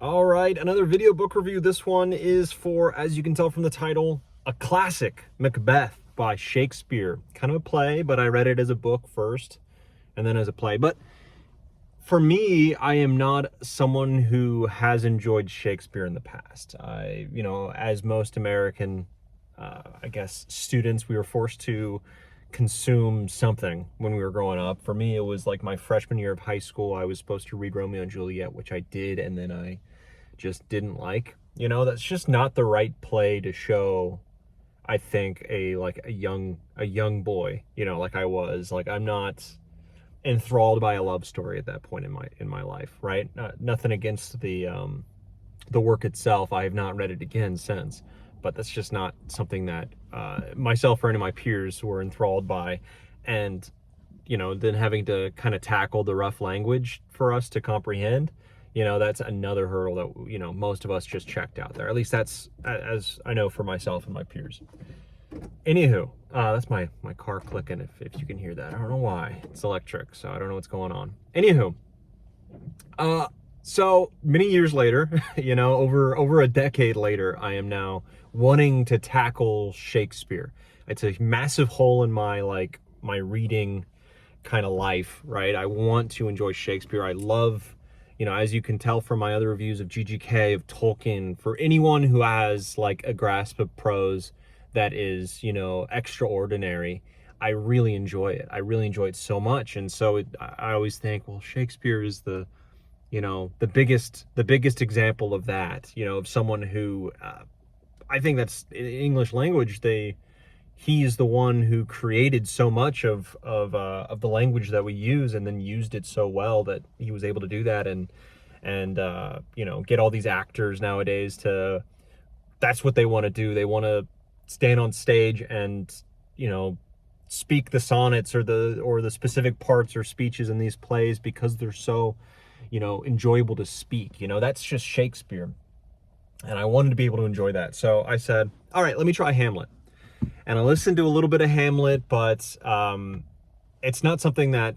All right, another video book review. This one is for, as you can tell from the title, a classic, Macbeth by Shakespeare. Kind of a play, but I read it as a book first and then as a play. But for me, I am not someone who has enjoyed Shakespeare in the past. As most American, I guess, students, we were forced to consume something when we were growing up. For me, it was like my freshman year of high school. I was supposed to read Romeo and Juliet, which I did, and then I just didn't like. That's just not the right play to show, I think, a young boy, like I was. Like, I'm not enthralled by a love story at that point in my life, right? Nothing against the work itself. I have not read it again since, but that's just not something that myself or any of my peers were enthralled by. And then having to kind of tackle the rough language for us to comprehend, that's another hurdle that most of us just checked out there. At least that's as I know for myself and my peers. Anywho, that's my car clicking, if you can hear that. I don't know why. It's electric, so I don't know what's going on. Anywho, so many years later, over a decade later, I am now wanting to tackle Shakespeare. It's a massive hole in my reading kind of life, right? I want to enjoy Shakespeare. I love, as you can tell from my other reviews of GGK, of Tolkien, for anyone who has like a grasp of prose that is, extraordinary, I really enjoy it. I really enjoy it so much. And so I always think, well, Shakespeare is the biggest example of that, of someone who, I think that's in English language, he is the one who created so much of the language that we use, and then used it so well that he was able to do that and get all these actors nowadays to, that's what they want to do. They want to stand on stage and, speak the sonnets or the specific parts or speeches in these plays because they're so, enjoyable to speak. That's just Shakespeare. And I wanted to be able to enjoy that. So I said, all right, let me try Hamlet. And I listened to a little bit of Hamlet, but it's not something that,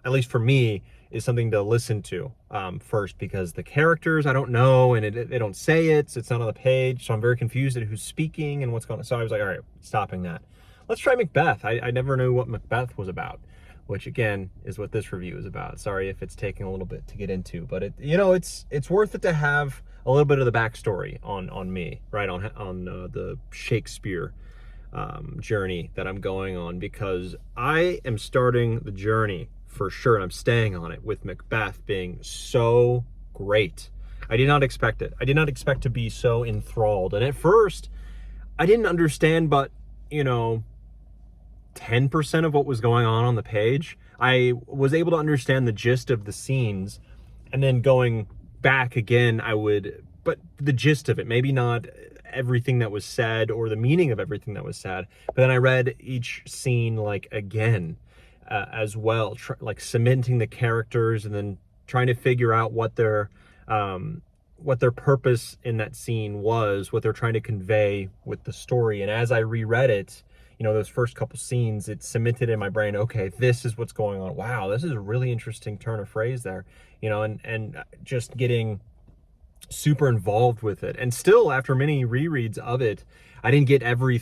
at least for me, is something to listen to first, because the characters, I don't know, and they don't say it, so it's not on the page, so I'm very confused at who's speaking and what's going on. So I was like, all right, stopping that. Let's try Macbeth. I never knew what Macbeth was about, which again is what this review is about. Sorry if it's taking a little bit to get into, but it's worth it to have a little bit of the backstory on me, right, on the Shakespeare journey that I'm going on, because I am starting the journey for sure, and I'm staying on it with Macbeth being so great. I did not expect it. I did not expect to be so enthralled. And at first, I didn't understand, but 10% of what was going on the page. I was able to understand the gist of the scenes, and then going back again, but the gist of it, maybe not everything that was said or the meaning of everything that was said, but then I read each scene again as well, cementing the characters and then trying to figure out what their purpose in that scene was, what they're trying to convey with the story. And as I reread it, those first couple scenes, it cemented in my brain, okay, this is what's going on. Wow, this is a really interesting turn of phrase there, and just getting super involved with it. And still, after many rereads of it, I didn't get every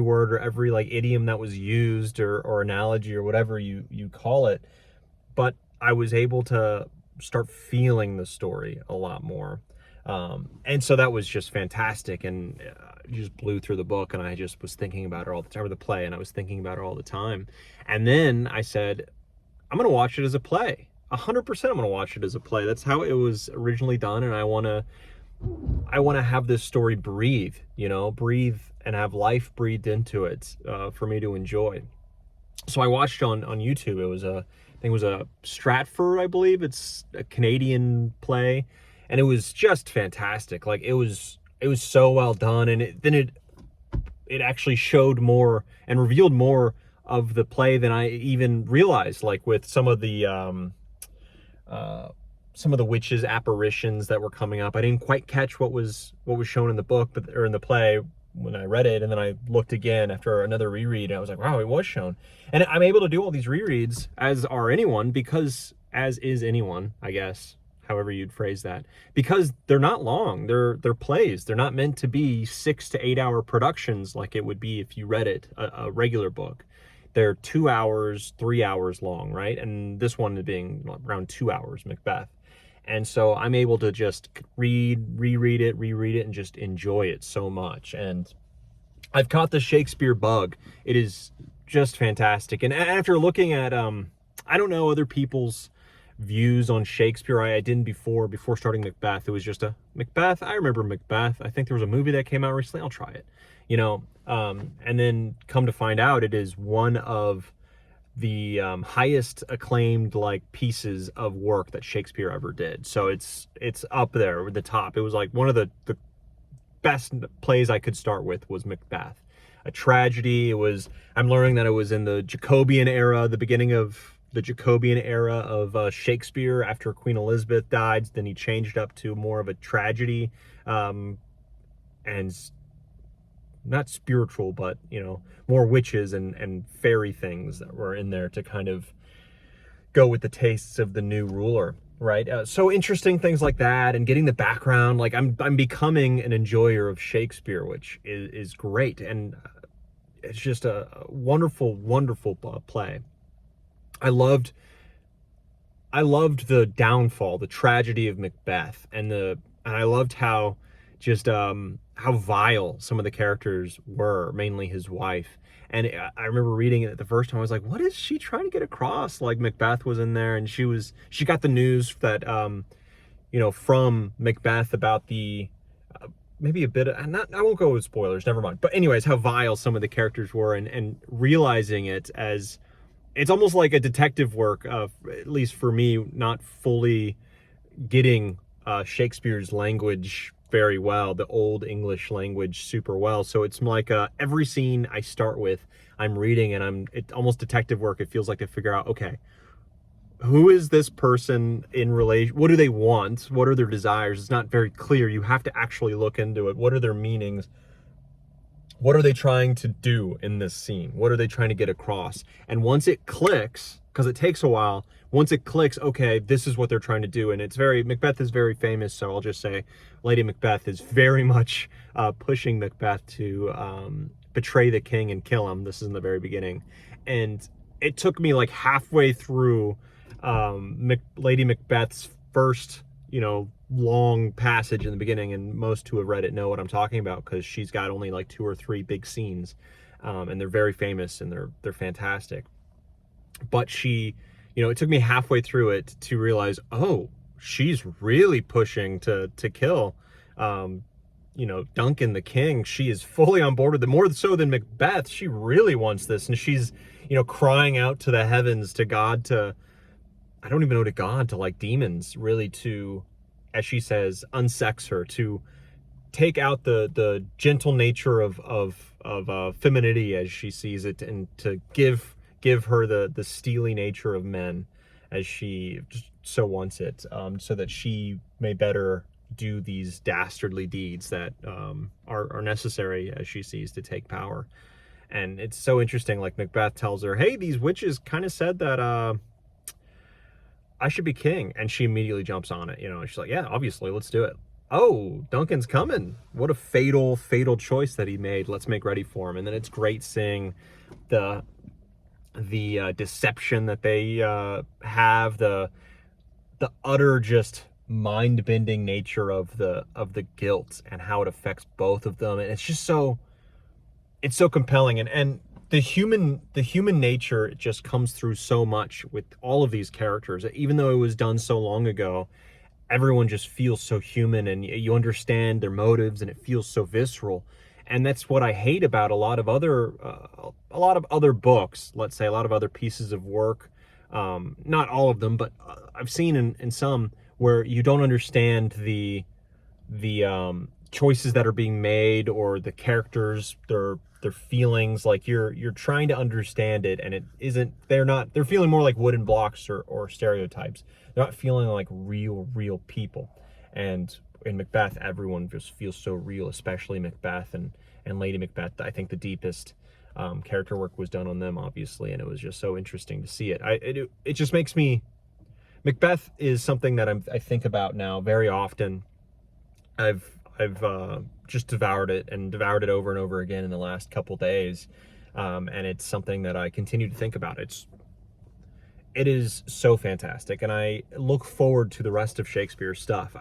word or every idiom that was used or analogy or whatever you call it, but I was able to start feeling the story a lot more. And so that was just fantastic, and just blew through the book, and I just was thinking about it all the time, or the play, and I was thinking about it all the time. And then I said, I'm going to watch it as a play. 100% I'm going to watch it as a play. That's how it was originally done, and I want to have this story breathe and have life breathed into it for me to enjoy. So I watched on YouTube. I think it was a Stratford, I believe. It's a Canadian play, and it was just fantastic. It was so well done, and it actually showed more and revealed more of the play than I even realized, with some of the witches' apparitions that were coming up. I didn't quite catch what was shown in the book, or in the play, when I read it, and then I looked again after another reread, and I was like, wow, it was shown. And I'm able to do all these rereads, as is anyone, I guess, however you'd phrase that, because they're not long. They're plays. They're not meant to be 6 to 8 hour productions like it would be if you read it, a regular book. They're 2 hours, 3 hours long, right? And this one being around 2 hours, Macbeth. And so I'm able to just reread it, and just enjoy it so much. And I've caught the Shakespeare bug. It is just fantastic. And after looking at, I don't know other people's views on Shakespeare. I didn't before starting Macbeth. It was just a Macbeth. I remember Macbeth. I think there was a movie that came out recently. I'll try it, you know. And then come to find out, it is one of the highest acclaimed like pieces of work that Shakespeare ever did. So it's up there with the top. It was like one of the best plays I could start with was Macbeth. A tragedy. It was, I'm learning that it was in the Jacobean era, the beginning of the Jacobean era of Shakespeare after Queen Elizabeth died. Then he changed up to more of a tragedy, and not spiritual, but, you know, more witches and fairy things that were in there to kind of go with the tastes of the new ruler, right? So interesting things like that, and getting the background. Like I'm becoming an enjoyer of Shakespeare, which is great, and it's just a wonderful, wonderful play. I loved the downfall, the tragedy of Macbeth, and I loved how just how vile some of the characters were, mainly his wife. And I remember reading it the first time. I was like, what is she trying to get across? Like Macbeth was in there, and she got the news that you know, from Macbeth about the maybe a bit of, I won't go with spoilers, never mind. But anyways, how vile some of the characters were, and realizing it as, it's almost like a detective work, at least for me, not fully getting Shakespeare's language very well, the old English language super well. So it's like every scene I start with, I'm reading, and it's almost detective work. It feels like to figure out, okay, who is this person in relation? What do they want? What are their desires? It's not very clear. You have to actually look into it. What are their meanings? What are they trying to do in this scene? What are they trying to get across? And once it clicks, because it takes a while, once it clicks, okay, this is what they're trying to do. And Macbeth is very famous, so I'll just say Lady Macbeth is very much pushing Macbeth to betray the king and kill him. This is in the very beginning. And it took me like halfway through Lady Macbeth's first, you know, long passage in the beginning, and most who have read it know what I'm talking about, because she's got only like 2 or 3 big scenes, and they're very famous, and they're fantastic. But she, you know, it took me halfway through it to realize, oh, she's really pushing to kill, you know, Duncan the king. She is fully on board with it, more so than Macbeth. She really wants this, and she's, you know, crying out to the heavens, to God, to, I don't even know, to God, to like demons, really, to, as she says, unsex her, to take out the gentle nature of femininity as she sees it, and to give her the steely nature of men as she so wants it, so that she may better do these dastardly deeds that are necessary, as she sees, to take power. And it's so interesting, like Macbeth tells her, hey, these witches kind of said that I should be king, and she immediately jumps on it. You know, she's like, yeah, obviously, let's do it. Oh, Duncan's coming. What a fatal choice that he made. Let's make ready for him. And then it's great seeing the deception that they have, the utter just mind-bending nature of the guilt, and how it affects both of them. And it's just so compelling, and the human nature, it just comes through so much with all of these characters. Even though it was done so long ago, everyone just feels so human, and you understand their motives, and it feels so visceral. And that's what I hate about a lot of other books, let's say, a lot of other pieces of work. Not all of them, but I've seen in some where you don't understand the choices that are being made, or the characters, their feelings. Like you're trying to understand it, and it isn't, they're feeling more like wooden blocks or stereotypes. They're not feeling like real people. And in Macbeth, everyone just feels so real, especially Macbeth and Lady Macbeth. I think the deepest character work was done on them, obviously, and it was just so interesting to see it. It just makes me Macbeth is something that I think about now very often. I've just devoured it and devoured it over and over again in the last couple days, and it's something that I continue to think about. It is so fantastic, and I look forward to the rest of Shakespeare's stuff.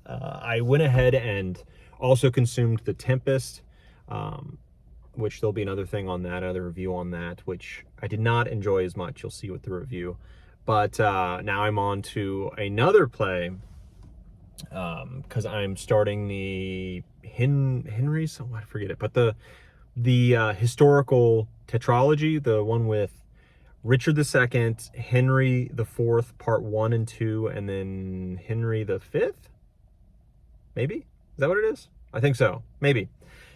I went ahead and also consumed The Tempest, which there'll be another thing on that, another review on that, which I did not enjoy as much. You'll see with the review. But now I'm on to another play, because I'm starting the Henry's, I forget it, but the historical tetralogy, the one with Richard II, Henry IV, part 1 and 2, and then Henry V? Maybe? Is that what it is? I think so. Maybe.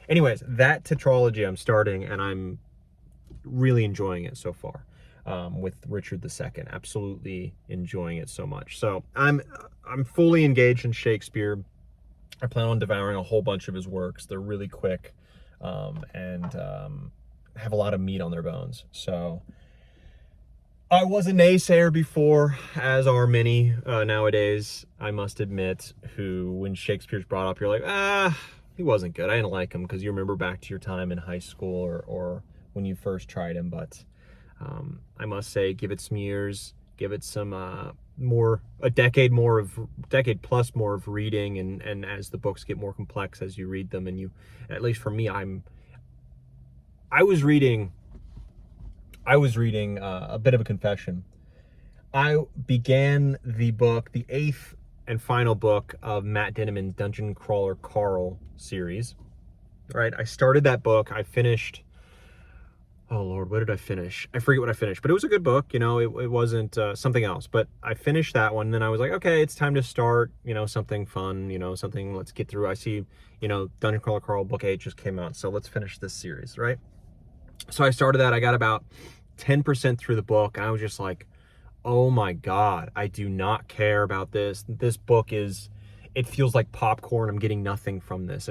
Anyways, that tetralogy I'm starting, and I'm really enjoying it so far, with Richard II. Absolutely enjoying it so much. So I'm fully engaged in Shakespeare. I plan on devouring a whole bunch of his works. They're really quick, and have a lot of meat on their bones. So I was a naysayer before, as are many nowadays, I must admit, who, when Shakespeare's brought up, you're like, he wasn't good. I didn't like him, because you remember back to your time in high school or when you first tried him. But I must say, give it some years, give it some a decade plus more of reading, and as the books get more complex as you read them, and you, at least for me, I was reading a bit of a confession. I began the book, the 8th and final book of Matt Dinniman's Dungeon Crawler Carl series. Right, I started that book. I finished, oh Lord, what did I finish? I forget what I finished, but it was a good book. You know, it wasn't something else. But I finished that one, and then I was like, okay, it's time to start, something fun, something, let's get through. I see, Dungeon Crawler Carl book 8 just came out, so let's finish this series, right? So I started that. I got about 10% through the book, and I was just like, oh my God, I do not care about this. This book it feels like popcorn. I'm getting nothing from this.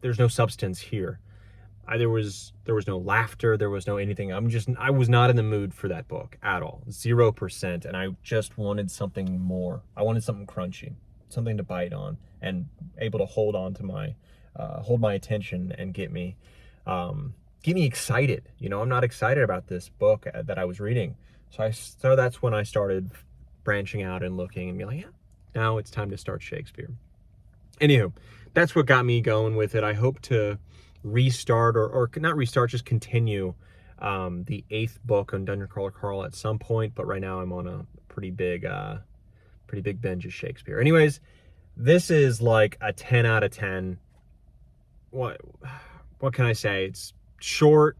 There's no substance here. There was no laughter. There was no anything. I was not in the mood for that book at all. 0%. And I just wanted something more. I wanted something crunchy, something to bite on, and able to hold on to hold my attention and get me excited. I'm not excited about this book that I was reading. So that's when I started branching out and looking and being like, yeah, now it's time to start Shakespeare. Anywho, that's what got me going with it. I hope to restart, or not restart, just continue the 8th book on Dungeon Crawler Carl at some point. But right now I'm on a pretty big binge of Shakespeare. Anyways, this is like a 10 out of 10. What can I say? It's short,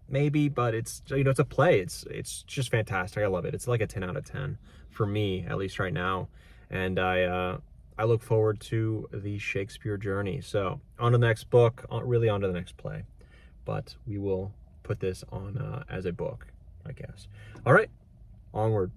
maybe, but it's a play. It's just fantastic. I love it. It's like a 10 out of 10 for me, at least right now. And I look forward to the Shakespeare journey. So on to the next book, really on to the next play. But we will put this on as a book, I guess. All right, onward.